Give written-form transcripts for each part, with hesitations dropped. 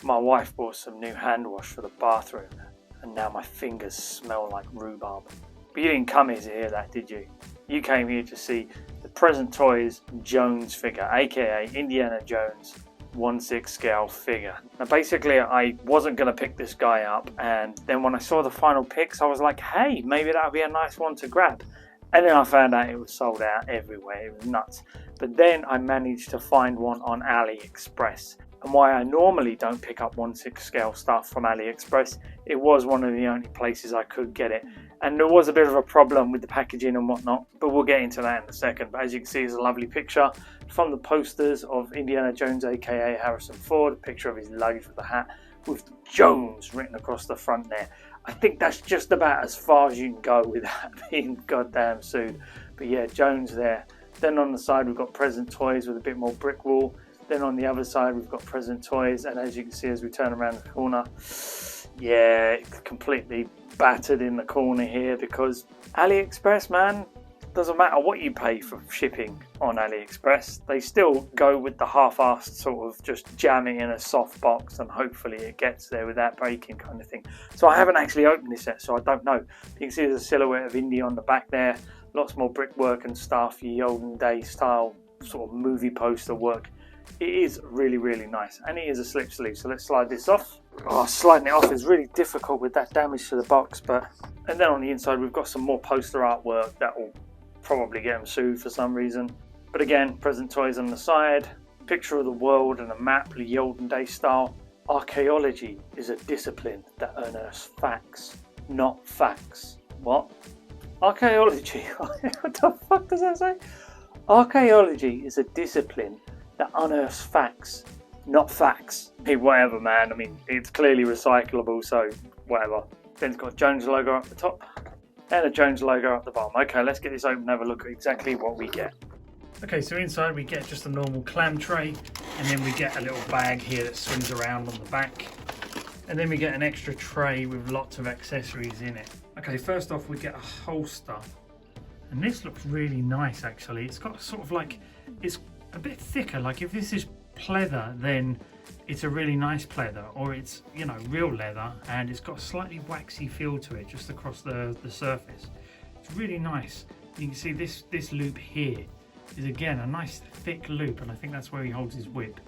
My wife bought some new hand wash for the bathroom, and now my fingers smell like rhubarb. But you didn't come here to hear that, did you? You came here to see the Present Toys Jones figure, aka Indiana Jones 1/6 scale figure. Now basically I wasn't going to pick this guy up, and then when I saw the final pics I was like, hey, maybe that would be a nice one to grab. And then I found out it was sold out everywhere. It was nuts. But then I managed to find one on AliExpress. And why I normally don't pick up 1/6 scale stuff from AliExpress, it was one of the only places I could get it. And there was a bit of a problem with the packaging and whatnot, but we'll get into that in a second. But as you can see, there's a lovely picture from the posters of Indiana Jones, aka Harrison Ford, a picture of his luggage with a hat with Jones written across the front there. I think that's just about as far as you can go without being goddamn sued. But yeah, Jones there. Then on the side we've got Present Toys with a bit more brick wall. Then on the other side we've got Present Toys, and as you can see as we turn around the corner, yeah, it's completely battered in the corner here because AliExpress, man, doesn't matter what you pay for shipping on AliExpress, they still go with the half-assed sort of just jamming in a soft box and hopefully it gets there without breaking kind of thing. So I haven't actually opened this yet, so I don't know. You can see there's a silhouette of Indy on the back there, lots more brickwork and stuff, your olden day style sort of movie poster work. It is really, really nice, and it is a slip sleeve, so let's slide this off. Oh, sliding it off is really difficult with that damage to the box, but... And then on the inside we've got some more poster artwork that will probably get them sued for some reason. But again, Present Toys on the side, picture of the world and a map, the olden day style. Archaeology is a discipline that unearths facts, not facts. What? Archaeology? What the fuck does that say? Archaeology is a discipline that unearths facts, not facts. Hey, whatever, man. I mean, it's clearly recyclable, so whatever. Then it's got a Jones logo up the top and a Jones logo up the bottom. Okay, let's get this open and have a look at exactly what we get. Okay, so inside we get just a normal clam tray, and then we get a little bag here that swings around on the back. And then we get an extra tray with lots of accessories in it. Okay, first off we get a holster. And this looks really nice actually. It's got sort of like, it's a bit thicker. Like if this is pleather, then it's a really nice pleather, or it's, you know, real leather, and it's got a slightly waxy feel to it just across the surface. It's really nice. You can see this loop here is again a nice thick loop, and I think that's where he holds his whip.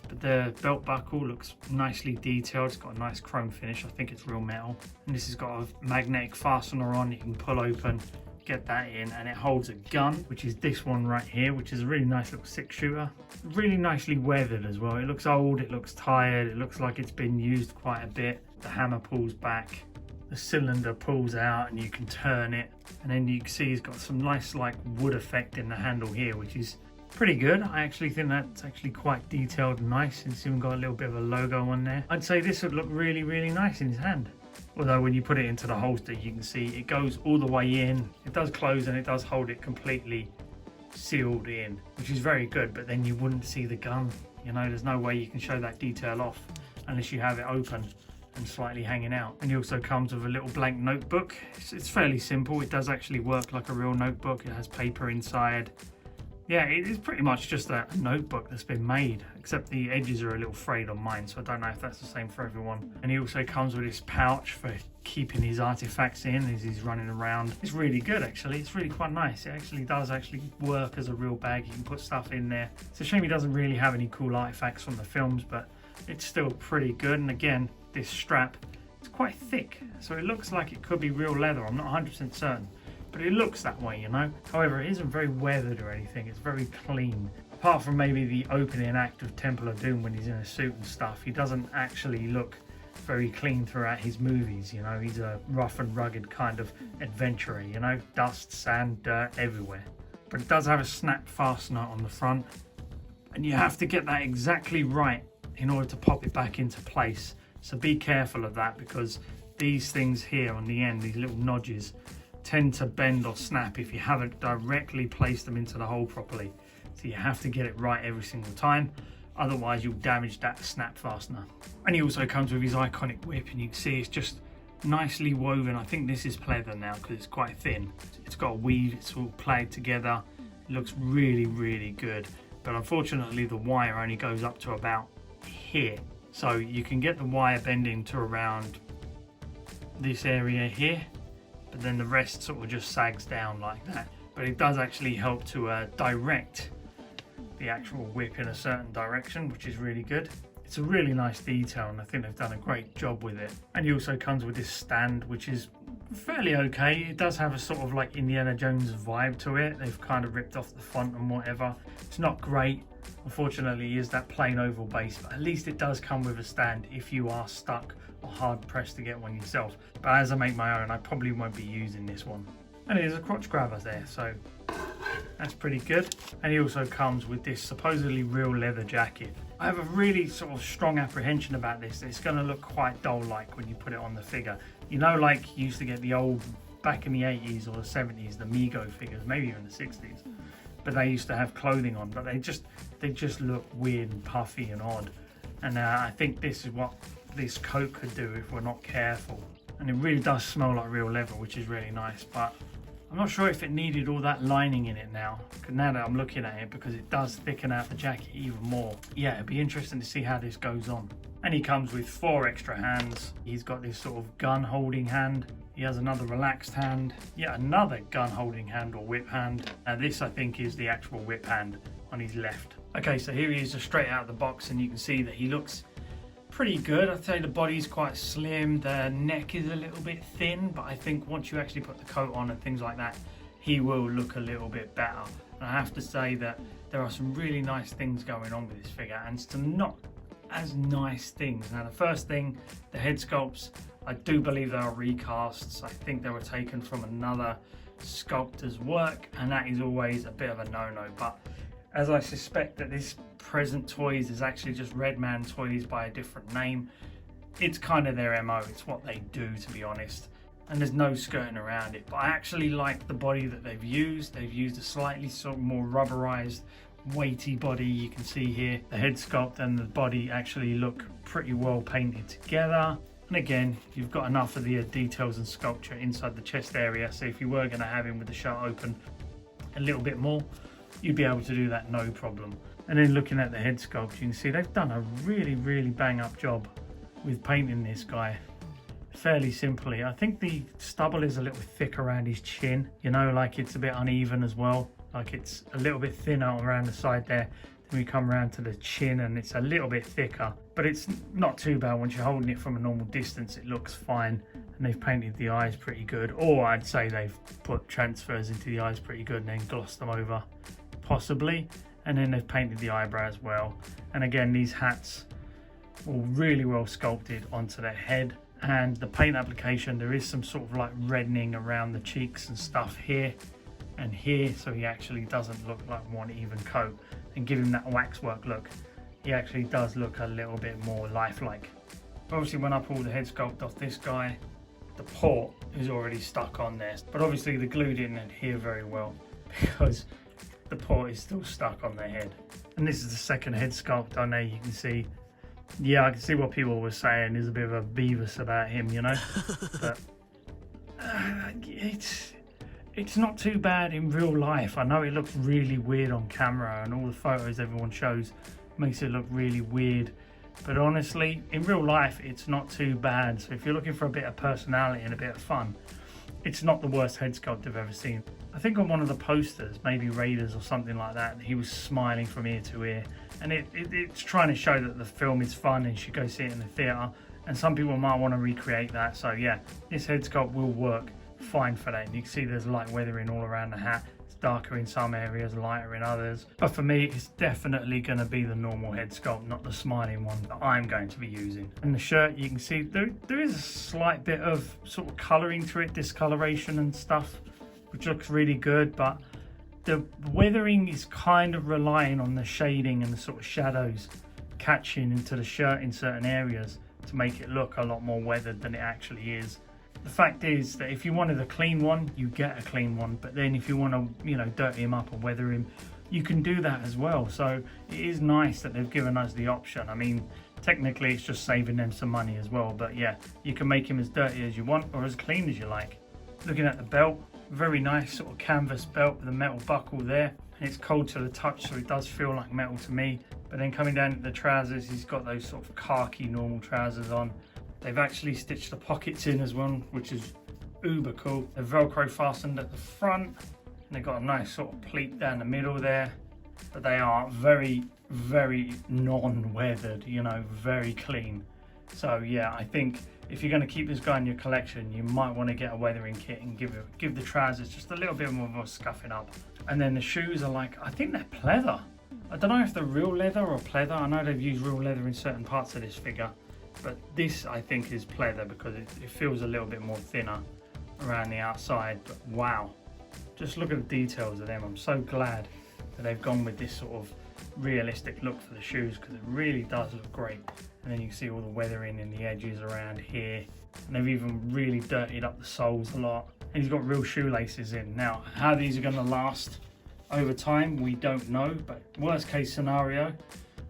But the belt buckle looks nicely detailed. It's got a nice chrome finish. I think it's real metal. And this has got a magnetic fastener on. You can pull open, get that in, and it holds a gun, which is this one right here, which is a really nice little 6-shooter. Really nicely weathered as well. It looks old, it looks tired, it looks like it's been used quite a bit. The hammer pulls back, the cylinder pulls out, and you can turn it. And then you can see it's got some nice like wood effect in the handle here, which is pretty good. I actually think that's actually quite detailed and nice. It's even got a little bit of a logo on there. I'd say this would look really, really nice in his hand. Although when you put it into the holster, you can see it goes all the way in. It does close and it does hold it completely sealed in, which is very good, but then you wouldn't see the gun. You know, there's no way you can show that detail off unless you have it open and slightly hanging out. And it also comes with a little blank notebook. It's fairly simple. It does actually work like a real notebook. It has paper inside. Yeah, it is pretty much just a notebook that's been made, except the edges are a little frayed on mine, so I don't know if that's the same for everyone. And he also comes with this pouch for keeping his artifacts in as he's running around. It's really good actually. It's really quite nice. It actually does work as a real bag. You can put stuff in there. It's a shame he doesn't really have any cool artifacts from the films, but it's still pretty good. And again, this strap, it's quite thick, so it looks like it could be real leather. I'm not 100% certain, but it looks that way, you know. However, it isn't very weathered or anything. It's very clean. Apart from maybe the opening act of Temple of Doom when he's in a suit and stuff, he doesn't actually look very clean throughout his movies, you know. He's a rough and rugged kind of adventurer, you know. Dust, sand, dirt everywhere. But it does have a snap fastener on the front, and you have to get that exactly right in order to pop it back into place. So be careful of that, because these things here on the end, these little nodges, tend to bend or snap if you haven't directly placed them into the hole properly. So you have to get it right every single time, otherwise you'll damage that snap fastener. And he also comes with his iconic whip, and you can see it's just nicely woven. I think this is pleather now because it's quite thin. It's got a weave, it's all played together. It looks really, really good. But unfortunately the wire only goes up to about here. So you can get the wire bending to around this area here, but then the rest sort of just sags down like that. But it does actually help to direct the actual whip in a certain direction, which is really good. It's a really nice detail, and I think they've done a great job with it. And he also comes with this stand, which is fairly okay. It does have a sort of like Indiana Jones vibe to it. They've kind of ripped off the font and whatever. It's not great. Unfortunately, it is that plain oval base, but at least it does come with a stand if you are stuck or hard pressed to get one yourself. But as I make my own, I probably won't be using this one. And there's a crotch grabber there, so that's pretty good. And he also comes with this supposedly real leather jacket. I have a really sort of strong apprehension about this. It's going to look quite dull-like when you put it on the figure. You know, like you used to get the old, back in the 80s or the 70s, the Mego figures, maybe even the 60s. But they used to have clothing on, but they just look weird and puffy and odd. And I think this is what this coat could do if we're not careful. And it really does smell like real leather, which is really nice. But I'm not sure if it needed all that lining in it now. Now that I'm looking at it, because it does thicken out the jacket even more. Yeah, it'd be interesting to see how this goes on. And he comes with 4 extra hands. He's got this sort of gun holding hand. He has another relaxed hand. Yeah, another gun holding hand or whip hand. And this I think is the actual whip hand on his left. Okay, so here he is just straight out of the box, and you can see that he looks pretty good. I'd say the body's quite slim, the neck is a little bit thin, but I think once you actually put the coat on and things like that, he will look a little bit better. And I have to say that there are some really nice things going on with this figure, and some not as nice things. Now the first thing, the head sculpts, I do believe they are recasts. I think they were taken from another sculptor's work, and that is always a bit of a no-no. But as I suspect that this present toys is actually just Redman Toys by a different name, it's kind of their MO, it's what they do, to be honest, and there's no skirting around it. But I actually like the body that they've used. They've used a slightly sort of more rubberized, weighty body. You can see here the head sculpt and the body actually look pretty well painted together. And again, you've got enough of the details and sculpture inside the chest area, so if you were going to have him with the shirt open a little bit more, you'd be able to do that no problem. And then looking at the head sculpt, you can see they've done a really bang up job with painting this guy fairly simply. I think the stubble is a little thick around his chin, you know, like it's a bit uneven as well, like it's a little bit thinner around the side there. Then we come around to the chin and it's a little bit thicker, but it's not too bad. Once you're holding it from a normal distance, it looks fine. And they've painted the eyes pretty good, or I'd say they've put transfers into the eyes pretty good and then glossed them over, possibly. And then they've painted the eyebrow as well. And again, these hats all really well sculpted onto their head. And the paint application, there is some sort of like reddening around the cheeks and stuff here and here, so he actually doesn't look like one even coat. And give him that waxwork look, he actually does look a little bit more lifelike. Obviously, when I pull the head sculpt off this guy, the port is already stuck on there, but obviously the glue didn't adhere very well because the port is still stuck on their head. And this is the second head sculpt on there. You can see, yeah, I can see what people were saying. There's a bit of a Beavis about him, you know. But it's not too bad in real life. I know it looks really weird on camera, and all the photos everyone shows makes it look really weird. But honestly, in real life, it's not too bad. So if you're looking for a bit of personality and a bit of fun, it's not the worst head sculpt I've ever seen. I think on one of the posters, maybe Raiders or something like that, he was smiling from ear to ear. And it's trying to show that the film is fun and you should go see it in the theatre. And some people might want to recreate that. So yeah, this head sculpt will work fine for that. And you can see there's light weathering all around the hat. It's darker in some areas, lighter in others. But for me, it's definitely going to be the normal head sculpt, not the smiling one that I'm going to be using. And the shirt, you can see there is a slight bit of sort of colouring to it, discoloration and stuff, which looks really good. But the weathering is kind of relying on the shading and the sort of shadows catching into the shirt in certain areas to make it look a lot more weathered than it actually is. The fact is that if you wanted a clean one, you get a clean one. But then if you want to, you know, dirty him up or weather him, you can do that as well. So it is nice that they've given us the option. I mean, technically it's just saving them some money as well. But yeah, you can make him as dirty as you want or as clean as you like. Looking at the belt, very nice sort of canvas belt with a metal buckle there. and it's cold to the touch, so it does feel like metal to me. But then coming down to the trousers, he's got those sort of khaki normal trousers on. They've actually stitched the pockets in as well, which is uber cool. They're Velcro fastened at the front, and they've got a nice sort of pleat down the middle there. But they are very, very non-weathered, you know, very clean. So yeah, I think if you're going to keep this guy in your collection, you might want to get a weathering kit and give the trousers just a little bit more of a scuffing up. And then the shoes are like, I think they're pleather. I don't know if they're real leather or pleather. I know they've used real leather in certain parts of this figure, but this I think is pleather because it feels a little bit more thinner around the outside. But wow, just look at the details of them. I'm so glad that they've gone with this sort of realistic look for the shoes because it really does look great. And then you can see all the weathering in the edges around here, and they've even really dirtied up the soles a lot. And he's got real shoelaces in. Now, how these are going to last over time, we don't know, but worst case scenario,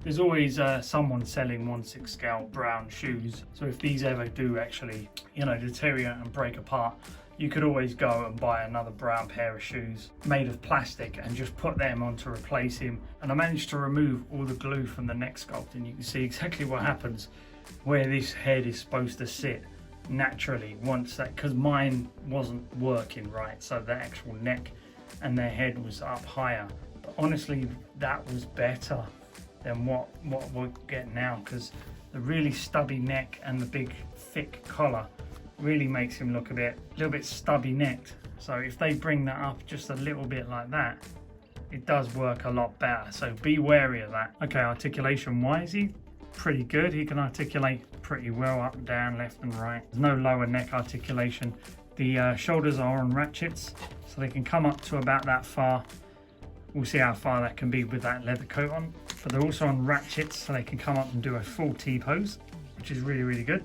there's always someone selling 1/6 scale brown shoes. So if these ever do actually, you know, deteriorate and break apart, you could always go and buy another brown pair of shoes made of plastic and just put them on to replace him. And I managed to remove all the glue from the neck sculpt, and you can see exactly what happens where this head is supposed to sit naturally once that, because mine wasn't working right, so the actual neck and their head was up higher. But honestly, that was better than what we're getting now, because the really stubby neck and the big thick collar really makes him look a little bit stubby necked. So if they bring that up just a little bit like that, it does work a lot better. So be wary of that. Okay, articulation wise, he's pretty good. He can articulate pretty well up and down, left and right. There's no lower neck articulation. The shoulders are on ratchets, so they can come up to about that far. We'll see how far that can be with that leather coat on. But they're also on ratchets, so they can come up and do a full T-pose, which is really, really good.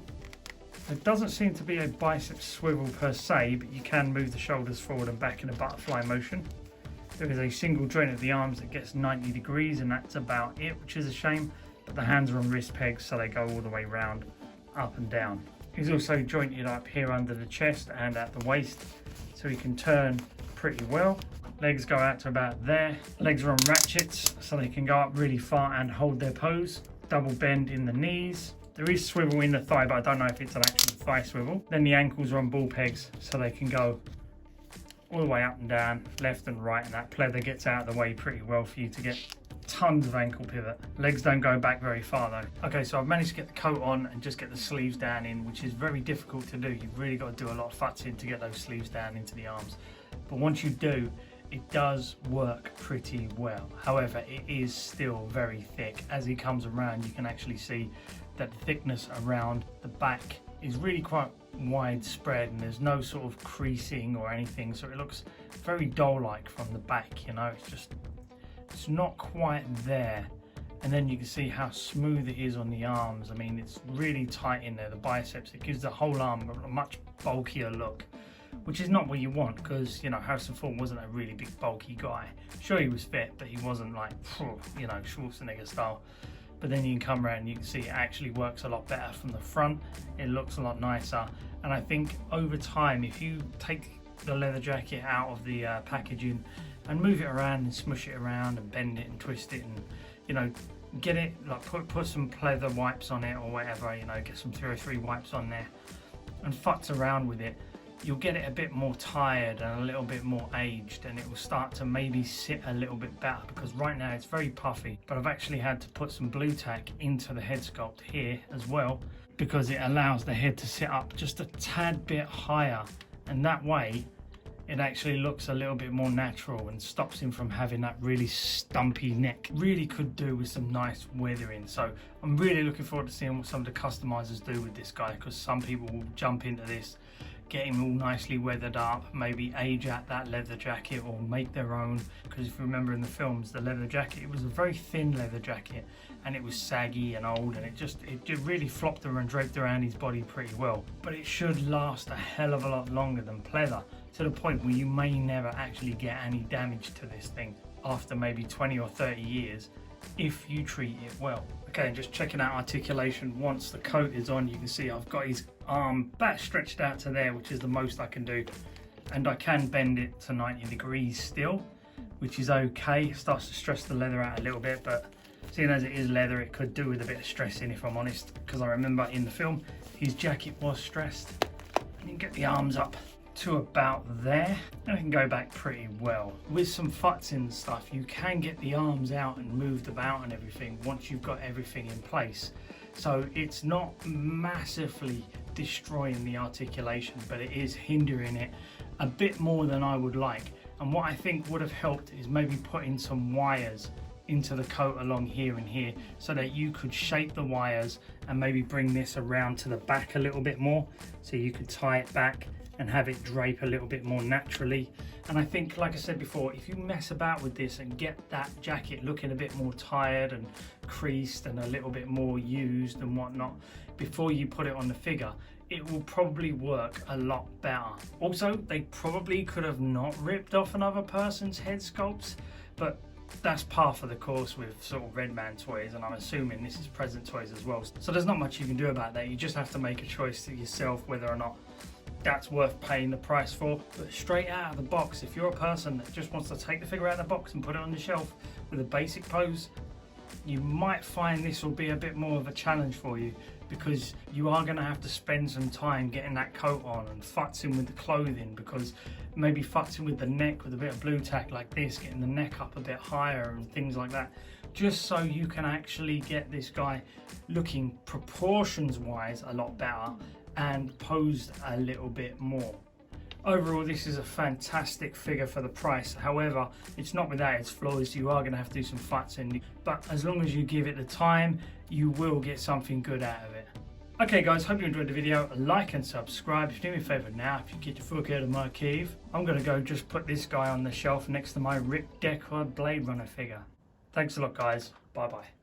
There doesn't seem to be a bicep swivel per se, but you can move the shoulders forward and back in a butterfly motion. There is a single joint of the arms that gets 90 degrees, and that's about it, which is a shame. But the hands are on wrist pegs, so they go all the way round, up and down. He's also jointed up here under the chest and at the waist, so he can turn pretty well. Legs go out to about there. Legs are on ratchets, so they can go up really far and hold their pose. Double bend in the knees. There is swivel in the thigh, but I don't know if it's an actual thigh swivel. Then the ankles are on ball pegs, so they can go all the way up and down, left and right, and that pleather gets out of the way pretty well for you to get tons of ankle pivot. Legs don't go back very far though. Okay, so I've managed to get the coat on and just get the sleeves down in, which is very difficult to do. You've really got to do a lot of futzing to get those sleeves down into the arms. But once you do, it does work pretty well. However, it is still very thick. As he comes around, you can actually see that the thickness around the back is really quite widespread, and there's no sort of creasing or anything, so it looks very doll-like from the back, you know. It's not quite there. And then you can see how smooth it is on the arms. I mean, it's really tight in there, the biceps. It gives the whole arm a much bulkier look, which is not what you want, because, you know, Harrison Ford wasn't a really big bulky guy. Sure, he was fit, but he wasn't like, you know, Schwarzenegger style. But then you can come around and you can see it actually works a lot better from the front. It looks a lot nicer. And I think over time, if you take the leather jacket out of the packaging and move it around and smush it around and bend it and twist it and, you know, get it, like put some pleather wipes on it or whatever, you know, get some 303 wipes on there and futz around with it, you'll get it a bit more tired and a little bit more aged, and it will start to maybe sit a little bit better, because right now it's very puffy. But I've actually had to put some blue tack into the head sculpt here as well, because it allows the head to sit up just a tad bit higher, and that way it actually looks a little bit more natural and stops him from having that really stumpy neck. Really could do with some nice weathering. So I'm really looking forward to seeing what some of the customizers do with this guy, because some people will jump into this, get him all nicely weathered up, maybe age at that leather jacket or make their own. Because if you remember in the films, the leather jacket, it was a very thin leather jacket and it was saggy and old, and it just really flopped and draped around his body pretty well. But it should last a hell of a lot longer than pleather, to the point where you may never actually get any damage to this thing after maybe 20 or 30 years if you treat it well. Okay, and just checking out articulation. Once the coat is on, you can see I've got his arm back stretched out to there, which is the most I can do, and I can bend it to 90 degrees still. which is okay. It starts to stress the leather out a little bit, but seeing as it is leather, it could do with a bit of stressing if I'm honest, because I remember in the film his jacket was stressed. And you get the arms up to about there, and it can go back pretty well. With some futs and stuff, you can get the arms out and moved about and everything once you've got everything in place. So it's not massively destroying the articulation, but it is hindering it a bit more than I would like. And what I think would have helped is maybe putting some wires into the coat along here and here, so that you could shape the wires and maybe bring this around to the back a little bit more, so you could tie it back and have it drape a little bit more naturally. And I think, like I said before, if you mess about with this and get that jacket looking a bit more tired and creased and a little bit more used and whatnot before you put it on the figure, it will probably work a lot better. Also, they probably could have not ripped off another person's head sculpts, but that's par for the course with sort of Redman toys, and I'm assuming this is present toys as well. So there's not much you can do about that. You just have to make a choice to yourself whether or not that's worth paying the price for. But straight out of the box, if you're a person that just wants to take the figure out of the box and put it on the shelf with a basic pose, you might find this will be a bit more of a challenge for you, because you are going to have to spend some time getting that coat on and futzing with the clothing, because maybe futzing with the neck with a bit of blue tack like this, getting the neck up a bit higher and things like that, just so you can actually get this guy looking proportions wise a lot better and posed a little bit more. Overall, this is a fantastic figure for the price. However, it's not without its flaws. You are going to have to do some futzing, but as long as you give it the time, you will get something good out of it. Okay guys, hope you enjoyed the video. Like and subscribe. If you do me a favour now, if you get your fuck out of my cave, I'm going to go just put this guy on the shelf next to my Rick Deckard Blade Runner figure. Thanks a lot guys. Bye bye.